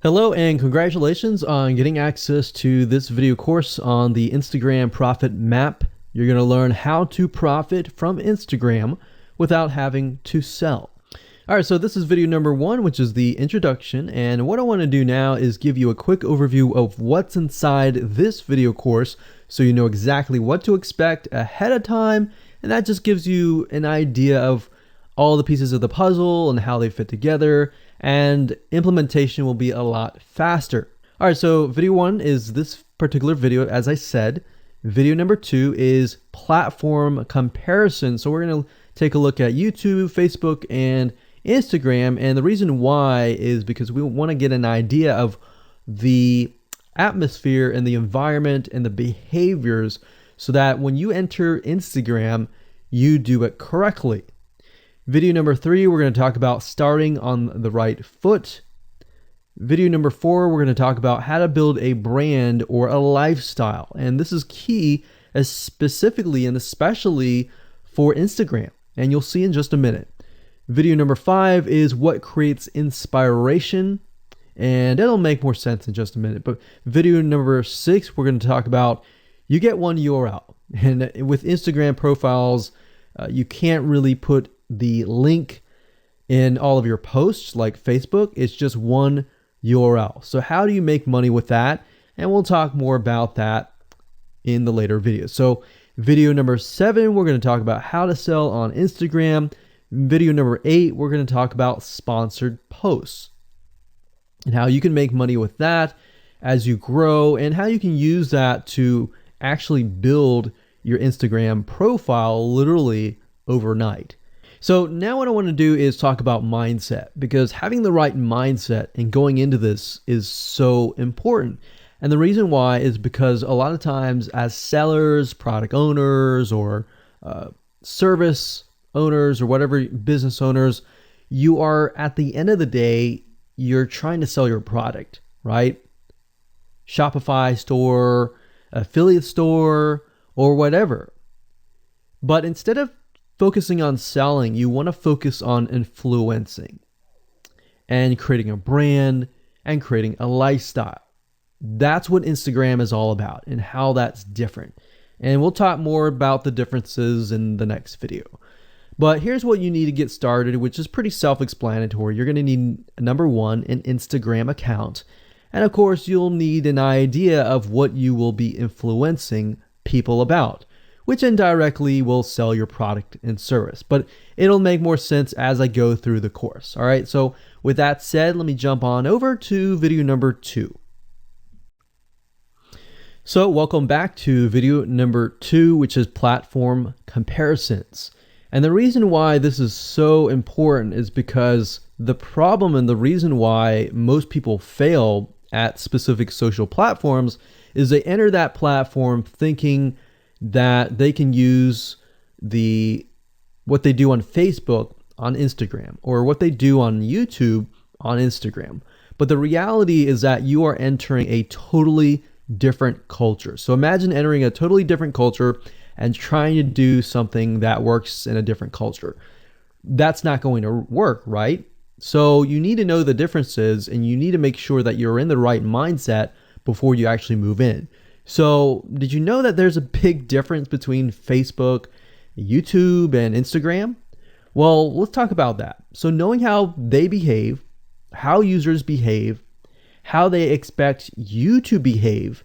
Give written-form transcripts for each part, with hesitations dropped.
Hello and congratulations on getting access to this video course on the Instagram Profit Map. You're going to learn how to profit from Instagram without having to sell. All right, so this is video number 1, which is the introduction. And what I want to do now is give you a quick overview of what's inside this video course so you know exactly what to expect ahead of time. And that just gives you an idea of all the pieces of the puzzle and how they fit together, and implementation will be a lot faster. All right, so video 1 is this particular video, as I said. Video number 2 is platform comparison. So we're going to take a look at YouTube, Facebook, and Instagram. And the reason why is because we want to get an idea of the atmosphere and the environment and the behaviors so that when you enter Instagram, you do it correctly. Video number 3, we're going to talk about starting on the right foot. Video number 4, we're going to talk about how to build a brand or a lifestyle. And this is key, as specifically and especially for Instagram. And you'll see in just a minute. Video number 5 is what creates inspiration. And it'll make more sense in just a minute. But video number 6, we're going to talk about you get one URL. And with Instagram profiles, you can't really put the link in all of your posts like Facebook. It's just one URL. So how do you make money with that? And we'll talk more about that in the later videos. So video number 7, we're going to talk about how to sell on Instagram. Video number 8, we're going to talk about sponsored posts and how you can make money with that as you grow, and how you can use that to actually build your Instagram profile literally overnight. So now what I want to do is talk about mindset, because having the right mindset and going into this is so important. And the reason why is because a lot of times as sellers, product owners, or service owners, or whatever business owners, you are, at the end of the day, you're trying to sell your product, right? Shopify store, affiliate store, or whatever. But instead of focusing on selling, you want to focus on influencing and creating a brand and creating a lifestyle. That's what Instagram is all about and how that's different. And we'll talk more about the differences in the next video. But here's what you need to get started, which is pretty self-explanatory. You're going to need, number 1, an Instagram account. And of course, you'll need an idea of what you will be influencing people about, which indirectly will sell your product and service. But it'll make more sense as I go through the course. All right, so with that said, let me jump on over to video number 2. So welcome back to video number 2, which is platform comparisons. And the reason why this is so important is because the problem and the reason why most people fail at specific social platforms is they enter that platform thinking that they can use what they do on Facebook on Instagram, or what they do on YouTube on Instagram. But the reality is that you are entering a totally different culture. So imagine entering a totally different culture and trying to do something that works in a different culture. That's not going to work, right? So you need to know the differences, and you need to make sure that you're in the right mindset before you actually move in. So did you know that there's a big difference between Facebook, YouTube, and Instagram? Well, let's talk about that. So knowing how they behave, how users behave, how they expect you to behave,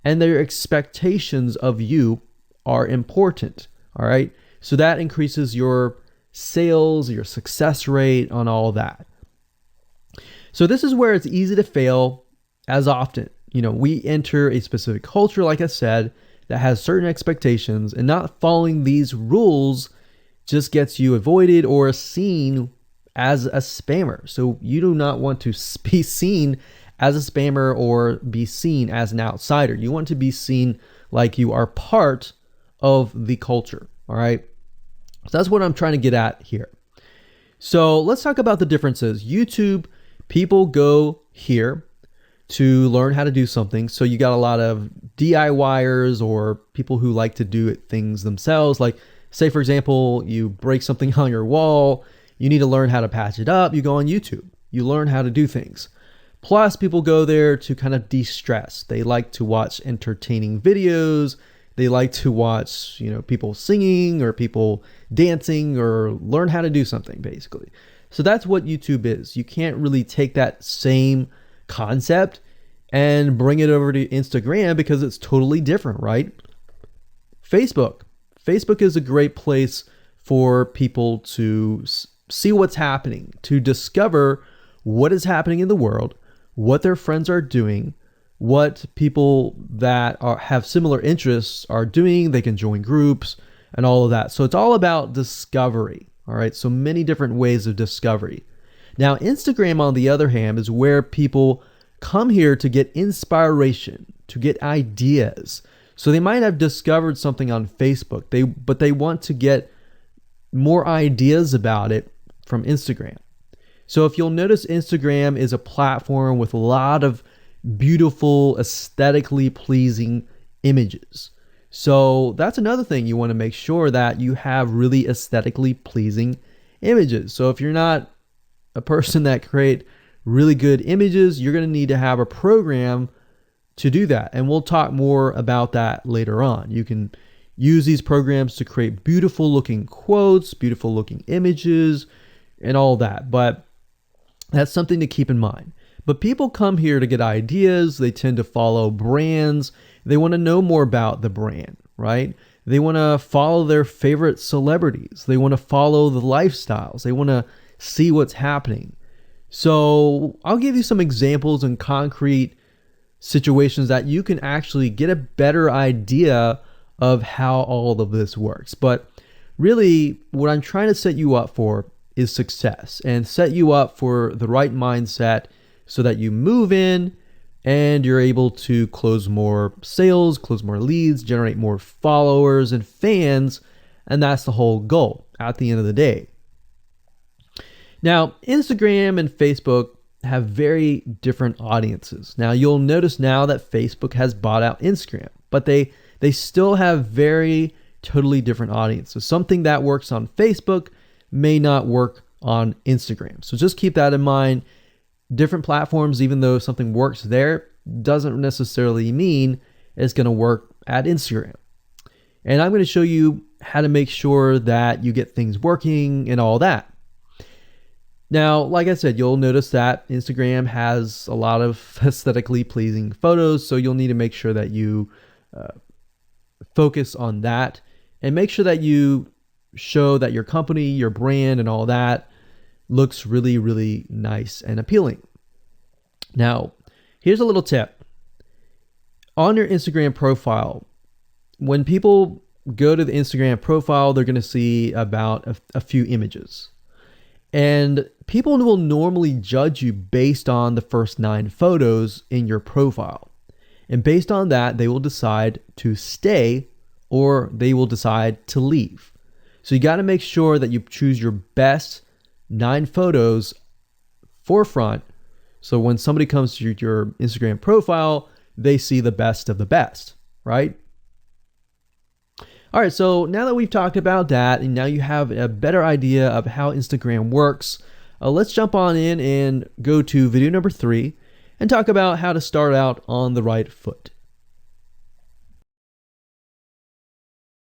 and their expectations of you are important. All right. So that increases your sales, your success rate on all of that. So this is where it's easy to fail as often. We enter a specific culture, like I said, that has certain expectations, and not following these rules just gets you avoided or seen as a spammer. So you do not want to be seen as a spammer or be seen as an outsider. You want to be seen like you are part of the culture. All right. So that's what I'm trying to get at here. So let's talk about the differences. YouTube, people go here to learn how to do something. So you got a lot of DIYers, or people who like to do things themselves. Like, say, for example, you break something on your wall, you need to learn how to patch it up. You go on YouTube, you learn how to do things. Plus, people go there to kind of de-stress. They like to watch entertaining videos. They like to watch, people singing or people dancing or learn how to do something, basically. So that's what YouTube is. You can't really take that same concept and bring it over to Instagram because it's totally different, right? Facebook. Facebook is a great place for people to see what's happening, to discover what is happening in the world, what their friends are doing, what people that have similar interests are doing. They can join groups and all of that. So it's all about discovery. All right. So many different ways of discovery. Now, Instagram, on the other hand, is where people come here to get inspiration, to get ideas. So they might have discovered something on Facebook, but they want to get more ideas about it from Instagram. So if you'll notice, Instagram is a platform with a lot of beautiful, aesthetically pleasing images. So that's another thing. You want to make sure that you have really aesthetically pleasing images. So if you're not a person that create really good images, you're going to need to have a program to do that. And we'll talk more about that later on. You can use these programs to create beautiful looking quotes, beautiful looking images, and all that. But that's something to keep in mind. But people come here to get ideas. They tend to follow brands. They want to know more about the brand, right? They want to follow their favorite celebrities. They want to follow the lifestyles. They want to see what's happening. So I'll give you some examples and concrete situations that you can actually get a better idea of how all of this works. But really, what I'm trying to set you up for is success, and set you up for the right mindset so that you move in and you're able to close more sales, close more leads, generate more followers and fans. And that's the whole goal at the end of the day. Now, Instagram and Facebook have very different audiences. Now, you'll notice now that Facebook has bought out Instagram, but they still have very totally different audiences. Something that works on Facebook may not work on Instagram. So just keep that in mind. Different platforms, even though something works there, doesn't necessarily mean it's going to work at Instagram. And I'm going to show you how to make sure that you get things working and all that. Now, like I said, you'll notice that Instagram has a lot of aesthetically pleasing photos, so you'll need to make sure that you focus on that and make sure that you show that your company, your brand, and all that looks really, really nice and appealing. Now, here's a little tip. On your Instagram profile, when people go to the Instagram profile, they're going to see about a few images. And people will normally judge you based on the first 9 photos in your profile. And based on that, they will decide to stay or they will decide to leave. So you got to make sure that you choose your best 9 photos forefront. So when somebody comes to your Instagram profile, they see the best of the best, right? All right, so now that we've talked about that, and now you have a better idea of how Instagram works, let's jump on in and go to video number 3 and talk about how to start out on the right foot.